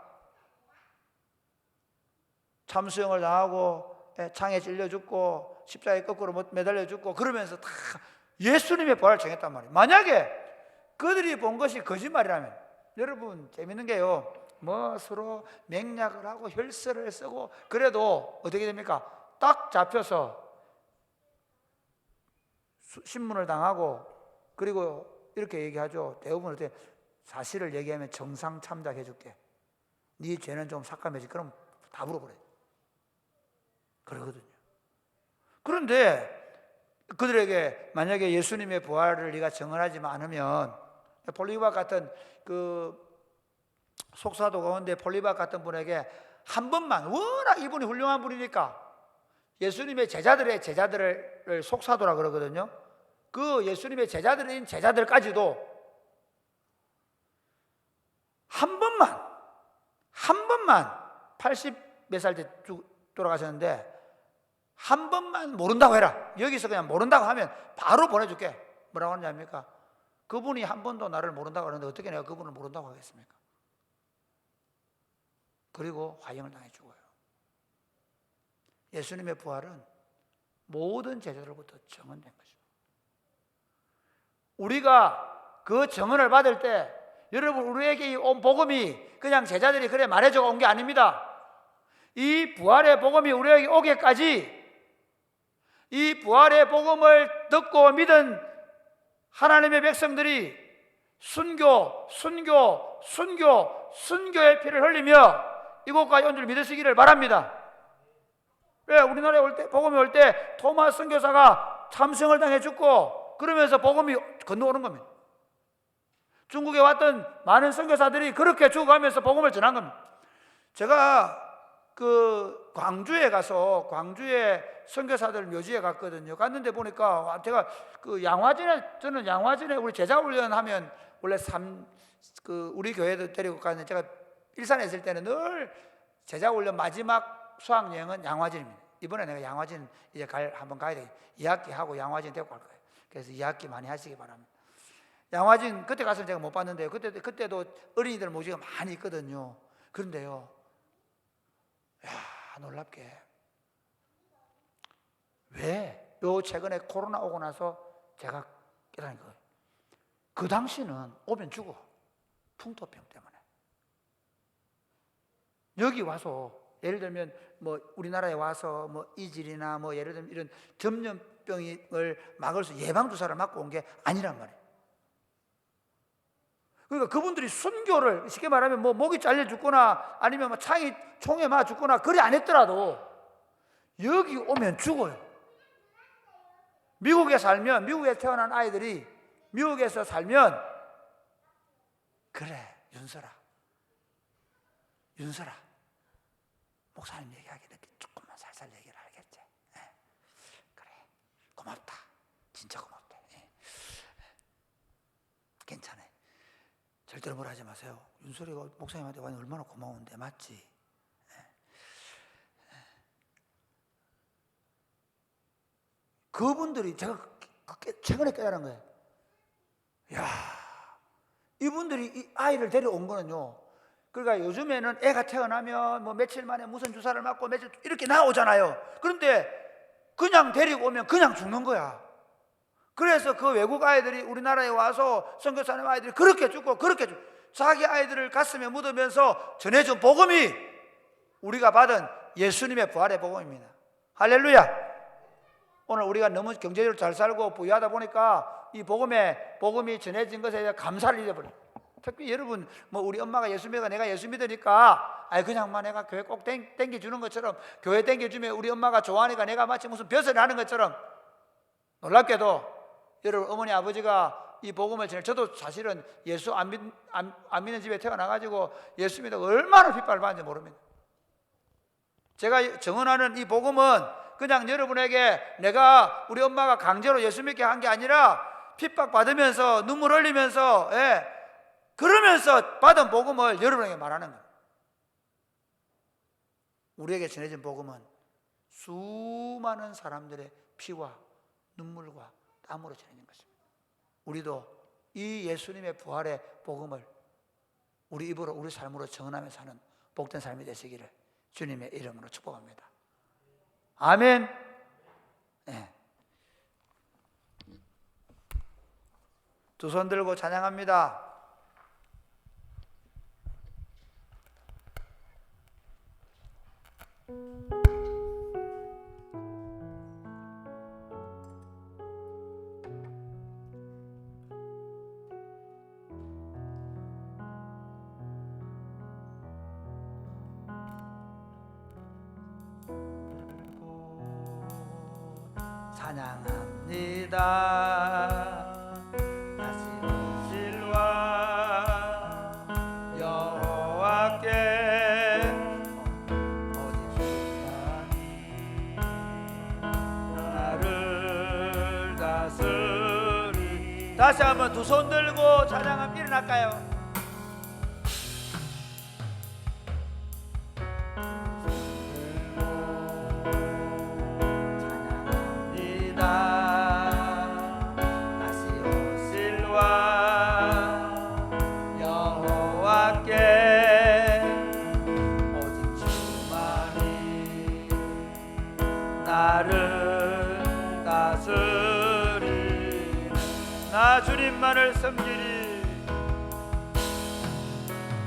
참수형을 당하고 창에 찔려 죽고 십자가에 거꾸로 매달려 죽고 그러면서 다 예수님의 부활을 정했단 말이에요. 만약에 그들이 본 것이 거짓말이라면, 여러분 재밌는 게요, 서로 맹약을 하고 혈세를 쓰고 그래도 어떻게 됩니까? 딱 잡혀서 신문을 당하고, 그리고 이렇게 얘기하죠. 대부분 어떻게 사실을 얘기하면 정상 참작해 줄게, 네 죄는 좀 삭감해지, 그럼 다 물어버려요. 그러거든요. 그런데 그들에게 만약에 예수님의 부활을 네가 증언하지 않으면, 폴리바 같은 그 속사도 가운데 폴리바 같은 분에게 한 번만, 워낙 이분이 훌륭한 분이니까 예수님의 제자들을 속사도라 그러거든요. 그 예수님의 제자들인 제자들까지도 한 번만 80 몇 살 때 돌아가셨는데 한 번만 모른다고 해라. 여기서 그냥 모른다고 하면 바로 보내줄게. 뭐라고 하는지 압니까? 그분이 한 번도 나를 모른다고 하는데 어떻게 내가 그분을 모른다고 하겠습니까? 그리고 화형을 당해 죽어요. 예수님의 부활은 모든 제자들로부터 증언된 것입니다. 우리가 그 증언을 받을 때, 여러분, 우리에게 온 복음이 그냥 제자들이 그래 말해줘 온 게 아닙니다. 이 부활의 복음이 우리에게 오기까지 이 부활의 복음을 듣고 믿은 하나님의 백성들이 순교의 피를 흘리며 이곳까지 온 줄 믿으시기를 바랍니다. 왜? 우리나라에 올 때, 복음이 올 때 토마스 선교사가 참성을 당해 죽고 그러면서 복음이 건너오는 겁니다. 중국에 왔던 많은 선교사들이 그렇게 죽어가면서 복음을 전한 겁니다. 제가 그 광주에 선교사들 묘지에 갔거든요. 갔는데 보니까 제가 저는 양화진에 우리 제자훈련 하면 원래 우리 교회도 데리고 갔는데, 제가 일산에 있을 때는 늘 제자훈련 마지막 수학여행은 양화진입니다. 이번에 내가 양화진 이제 한번 가야 돼. 2학기 하고 양화진 데리고 갈 거예요. 그래서 2학기 많이 하시기 바랍니다. 양화진 그때 가서 제가 못 봤는데요. 그때도 어린이들 모집가 많이 있거든요. 그런데요, 놀랍게 왜? 최근에 코로나 오고 나서 제가 깨달은 거예요. 그 당시는 오면 죽어. 풍토병 때문에. 여기 와서 예를 들면 우리나라에 와서 이질이나 예를 들면 이런 전염병을 막을 수 예방주사를 맞고 온 게 아니란 말이에요. 그러니까 그분들이 순교를 쉽게 말하면 목이 잘려 죽거나 아니면 총에 맞아 죽거나 그리 안 했더라도 여기 오면 죽어요. 미국에 태어난 아이들이 미국에서 살면, 그래 윤설아 목사님 얘기하기 이렇게 조금만 살살 얘기를 하겠지. 그래 고맙다, 진짜 고맙다. 괜찮아, 절대로 뭐라 하지 마세요. 윤설이가 목사님한테 와니 얼마나 고마운데, 맞지? 그분들이, 제가 최근에 깨달은 거예요. 이분들이 이 아이를 데려온 거는요, 그러니까 요즘에는 애가 태어나면 며칠 만에 무슨 주사를 맞고 며칠 이렇게 나오잖아요. 그런데 그냥 데리고 오면 그냥 죽는 거야. 그래서 그 외국 아이들이 우리나라에 와서 선교사님 아이들이 그렇게 죽고 자기 아이들을 가슴에 묻으면서 전해준 복음이 우리가 받은 예수님의 부활의 복음입니다. 할렐루야. 오늘 우리가 너무 경제적으로 잘 살고 부유하다 보니까 이 복음이 전해진 것에 대해 감사를 잊어버려요. 특히 여러분 뭐 우리 엄마가 예수 믿어 내가 예수 믿으니까 그냥만 내가 교회 꼭 땡겨주는 것처럼, 교회 땡겨주면 우리 엄마가 좋아하니까 내가 마치 무슨 벼슬을 하는 것처럼, 놀랍게도 여러분 어머니 아버지가 이 복음을 전해, 저도 사실은 예수 안 믿는 집에 태어나가지고 예수 믿어 얼마나 핍박을 받는지 모릅니다. 제가 증언하는 이 복음은 그냥 여러분에게 내가 우리 엄마가 강제로 예수 믿게 한 게 아니라 핍박 받으면서 눈물 흘리면서 그러면서 받은 복음을 여러분에게 말하는 거예요. 우리에게 전해진 복음은 수많은 사람들의 피와 눈물과 땀으로 전해진 것입니다. 우리도 이 예수님의 부활의 복음을 우리 입으로 우리 삶으로 증언하며 사는 복된 삶이 되시기를 주님의 이름으로 축복합니다. 아멘. 네. 두 손 들고 찬양합니다. 찬양합니다. 다시 오실와 여호와께 오직 주만이 나를 다스리. 다시 한번 두 손 들고 찬양하면 일어날까요? 나 주님만을 섬기리.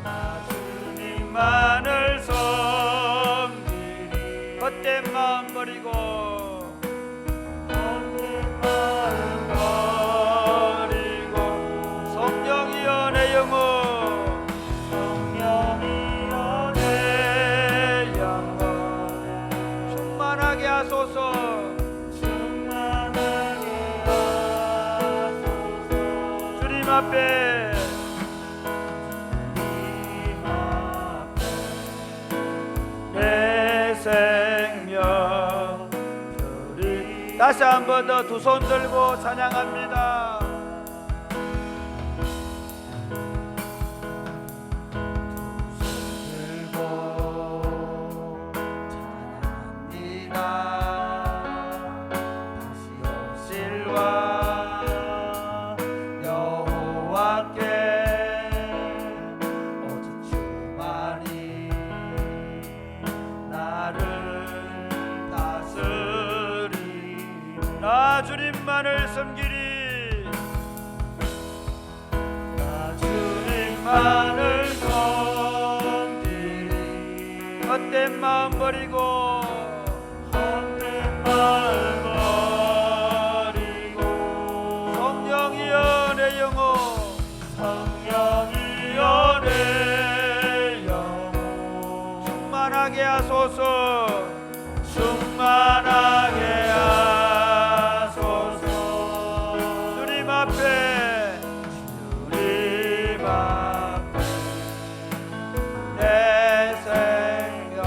나 주님만을 섬기리. 헛된 마음 버리고 헛된 마음 버리고 성령이여 내 영혼 성령이여 내 영혼 충만하게 하소서. 앞에 내 생명 주리. 다시 한 번 더 두 손 들고 찬양합니다. 두 손 들고 찬양합니다. 다시 오실와 나 주님만을 섬기리. 나 주님만을 섬기리. 헛된 마음 버리고 헛된 마음 버리고 성령이여 내 영혼 성령이여 내 영혼 충만하게 하소서. 충만하게 주님 앞에 내 생명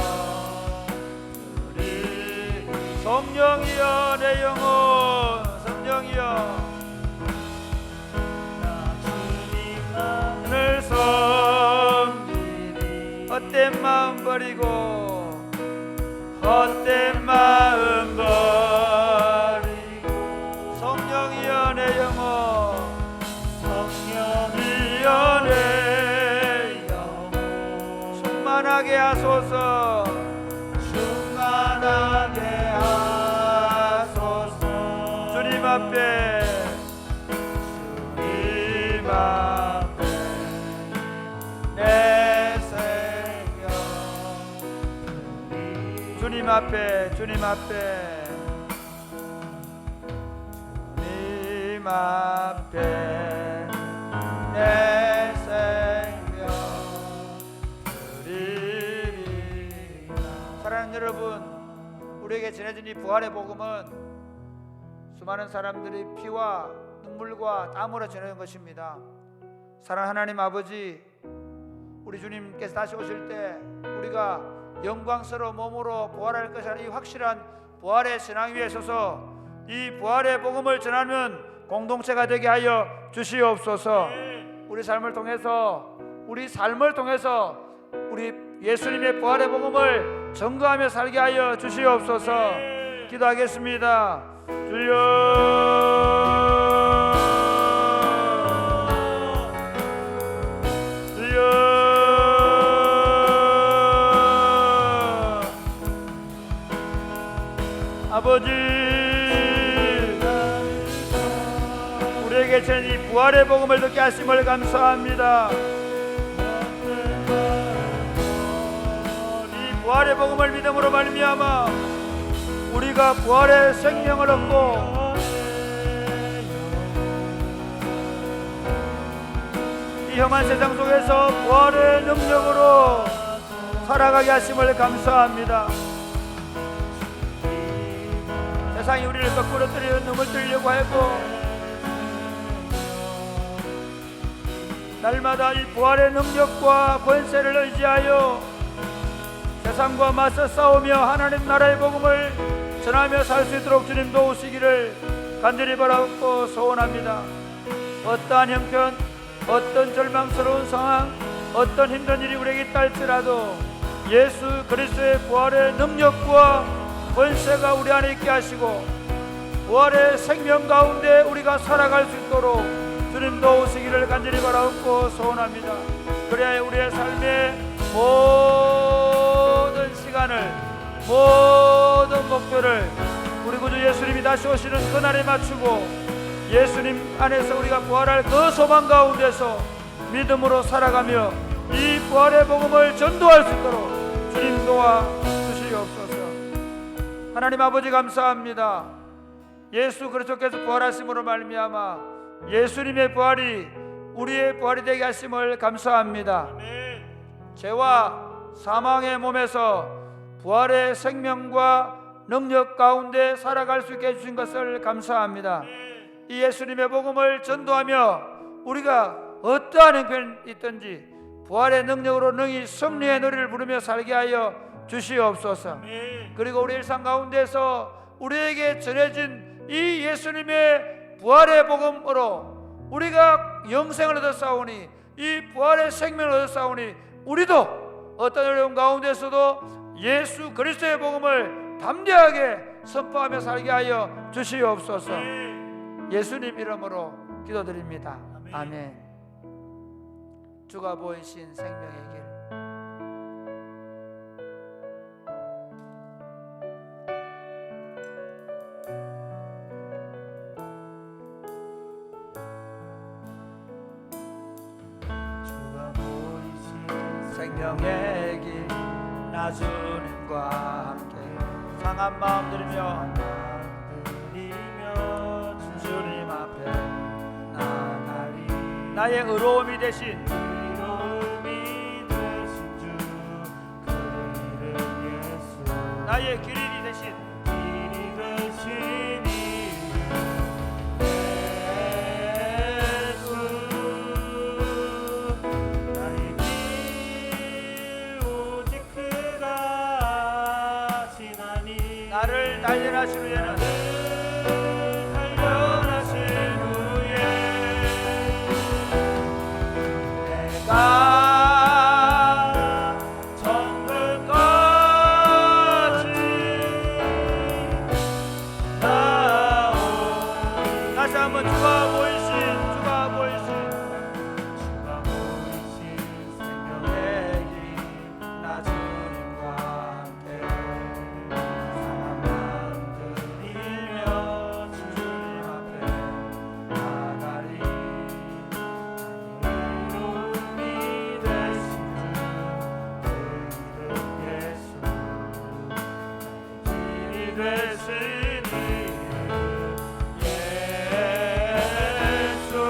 주리. 성령이여 내 영혼 성령이여 나 주님만을 섬기리. 헛된 마음 버리고 헛된 마음 버리고 성령이여 내 영혼 성령이여 내 영혼 충만하게 하소서. 충만하게 하소서. 주님 앞에 주님 앞에 내 생명 주님 앞에 주님 앞에 주님 앞에 내 생명 우리에게 전해진 이 부활의 복음은 수많은 사람들이 피와 눈물과 땀으로 전해진 것입니다. 사랑하는 하나님 아버지, 우리 주님께서 다시 오실 때 우리가 영광스러운 몸으로 부활할 것이라는 이 확실한 부활의 신앙 위에 서서 이 부활의 복음을 전하는 공동체가 되게 하여 주시옵소서. 우리 삶을 통해서 우리 예수님의 부활의 복음을 증거하며 살게 하여 주시옵소서. 기도하겠습니다. 주여, 주여, 아버지, 우리에게 전이 부활의 복음을 듣게 하심을 감사합니다. 부활의 복음을 믿음으로 말미암아 우리가 부활의 생명을 얻고 이 험한 세상 속에서 부활의 능력으로 살아가게 하심을 감사합니다. 세상이 우리를 거꾸로뜨려 넘어뜨리려고 하고 날마다 이 부활의 능력과 권세를 의지하여 세상과 맞서 싸우며 하나님 나라의 복음을 전하며 살 수 있도록 주님 도우시기를 간절히 바라고 소원합니다. 어떠한 형편, 어떤 절망스러운 상황, 어떤 힘든 일이 우리에게 있다 할지라도 예수 그리스도의 부활의 능력과 권세가 우리 안에 있게 하시고 부활의 생명 가운데 우리가 살아갈 수 있도록 주님 도우시기를 간절히 바라고 소원합니다. 그래야 우리의 삶의 모든 시간을, 모든 목표를 우리 구주 예수님이 다시 오시는 그날에 맞추고 예수님 안에서 우리가 부활할 그 소망 가운데서 믿음으로 살아가며 이 부활의 복음을 전도할 수 있도록 주님 도와주시옵소서. 하나님 아버지 감사합니다. 예수 그리스도께서 부활하심으로 말미암아 예수님의 부활이 우리의 부활이 되게 하심을 감사합니다. 죄와 사망의 몸에서 부활의 생명과 능력 가운데 살아갈 수 있게 해주신 것을 감사합니다. 이 예수님의 복음을 전도하며 우리가 어떠한 형편이 있든지 부활의 능력으로 능히 승리의 노래를 부르며 살게 하여 주시옵소서. 그리고 우리 일상 가운데서 우리에게 전해진 이 예수님의 부활의 복음으로 우리가 영생을 얻었사오니 이 부활의 생명을 얻었사오니 우리도 어떤 어려움 가운데서도 예수 그리스도의 복음을 담대하게 선포하며 살게 하여 주시옵소서. 예수님 이름으로 기도드립니다. 아멘. 주가 보이신 생명의 길, 주가 보이신 생명의 길, 나 주님과 함께 상한 마음 들이며 주님 앞에 나가리. 나의 의로움이 되신 주 그 이름 예수 나의 길이 되신 길이 되신 예수 나의 길 오직 그가 아시나니 나를 단련하신 후에는 다시 한번 주가 보이신 생명의 길, 나 주님과 함께 상한 마음 들이며 주님 앞에 나가리. 이름이 되신 주 그 이름 예수 길이 되신 예수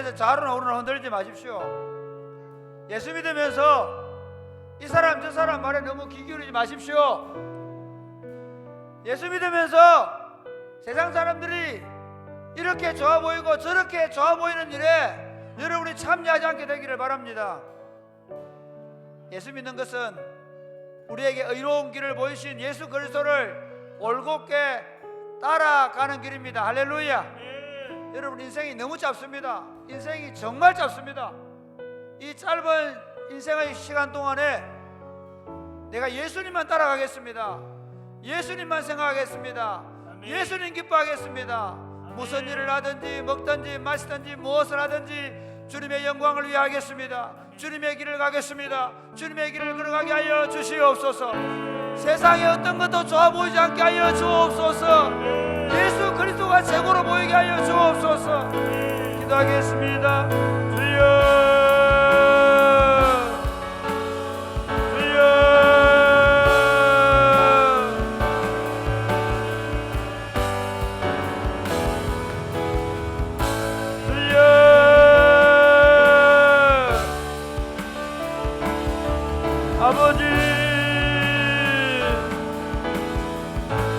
믿으면서 좌로나 우로나 흔들지 마십시오. 예수 믿으면서 이 사람 저 사람 말에 너무 귀 기울이지 마십시오. 예수 믿으면서 세상 사람들이 이렇게 좋아 보이고 저렇게 좋아 보이는 일에 여러분이 참여하지 않게 되기를 바랍니다. 예수 믿는 것은 우리에게 의로운 길을 보이신 예수 그리스도를 올곧게 따라가는 길입니다. 할렐루야. 여러분, 인생이 너무 짧습니다. 인생이 정말 짧습니다. 이 짧은 인생의 시간 동안에 내가 예수님만 따라가겠습니다. 예수님만 생각하겠습니다. 예수님 기뻐하겠습니다. 무슨 일을 하든지 먹든지 마시든지 무엇을 하든지 주님의 영광을 위해 하겠습니다. 주님의 길을 가겠습니다. 주님의 길을 걸어가게 하여 주시옵소서. 세상에 어떤 것도 좋아 보이지 않게 하여 주옵소서. 예수 그리스도가 최고로 보이게 하여 주옵소서. 기도하겠습니다. 주여, 아버지,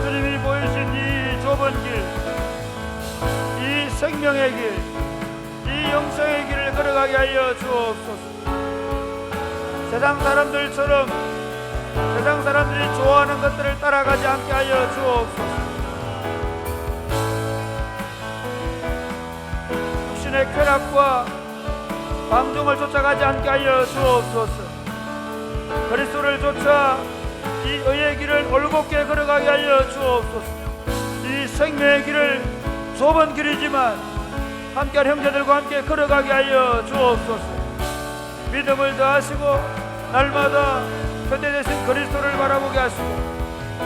주님이 보이신 이 좁은 길, 이 생명의 길, 이 영생의 길을 걸어가게 하여 주옵소서. 세상 사람들처럼 세상 사람들이 좋아하는 것들을 따라가지 않게 하여 주옵소서. 육신의 쾌락과 방종을 쫓아가지 않게 하여 주옵소서. 그리스도를 쫓아 이 의의 길을 올곧게 걸어가게 하여 주옵소서. 이 생명의 길을 좁은 길이지만 함께할 형제들과 함께 걸어가게 하여 주옵소서. 믿음을 더하시고 날마다 현대 되신 그리스도를 바라보게 하시고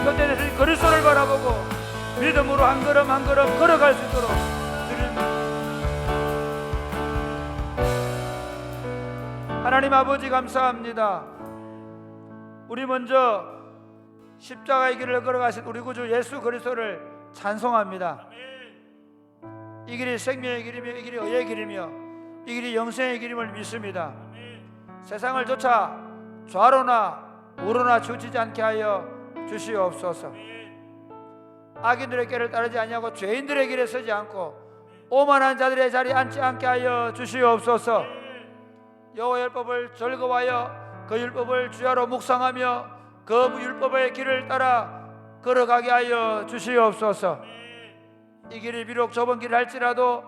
현대 되신 그리스도를 바라보고 믿음으로 한 걸음 한 걸음 걸어갈 수 있도록 주님, 하나님 아버지 감사합니다. 우리 먼저 십자가의 길을 걸어가신 우리 구주 예수 그리스도를 찬송합니다. 이 길이 생명의 길이며 이 길이 의의 길이며 이 길이 영생의 길임을 믿습니다. 세상을 쫓아 좌로나 우로나 치우치지 않게 하여 주시옵소서. 악인들의 길을 따르지 아니하고 죄인들의 길에 서지 않고 오만한 자들의 자리에 앉지 않게 하여 주시옵소서. 여호와의 율법을 즐거워하여 그 율법을 주야로 묵상하며 그 율법의 길을 따라 걸어가게 하여 주시옵소서. 이 길이 비록 좁은 길을 할지라도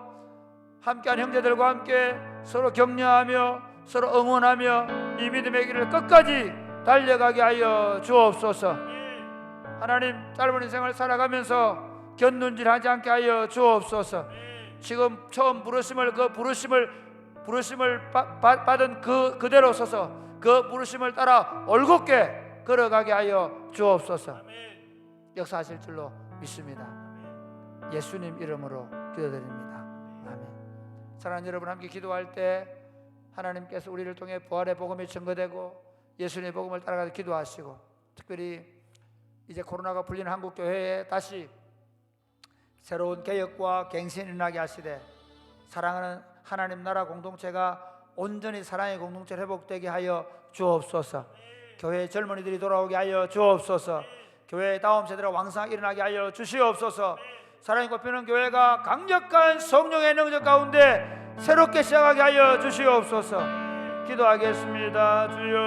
함께한 형제들과 함께 서로 격려하며 서로 응원하며 이 믿음의 길을 끝까지 달려가게 하여 주옵소서. 하나님, 짧은 인생을 살아가면서 견눈질하지 않게 하여 주옵소서. 지금 처음 부르심을 받은 그대로 서서 그 부르심을 따라 올곧게 걸어가게 하여 주옵소서. 역사하실 줄로 믿습니다. 예수님 이름으로 기도드립니다. 아멘. 사랑하는 여러분, 함께 기도할 때 하나님께서 우리를 통해 부활의 복음이 증거되고 예수님의 복음을 따라가서 기도하시고, 특별히 이제 코로나가 풀리는 한국교회에 다시 새로운 개혁과 갱신이 일어나게 하시되 사랑하는 하나님 나라 공동체가 온전히 사랑의 공동체를 회복되게 하여 주옵소서. 교회의 젊은이들이 돌아오게 하여 주옵소서. 교회의 다음 세대가 왕성하게 일어나게 하여 주시옵소서. 사랑이 꼽히는 교회가 강력한 성령의 능력 가운데 새롭게 시작하게 하여 주시옵소서. 기도하겠습니다. 주여,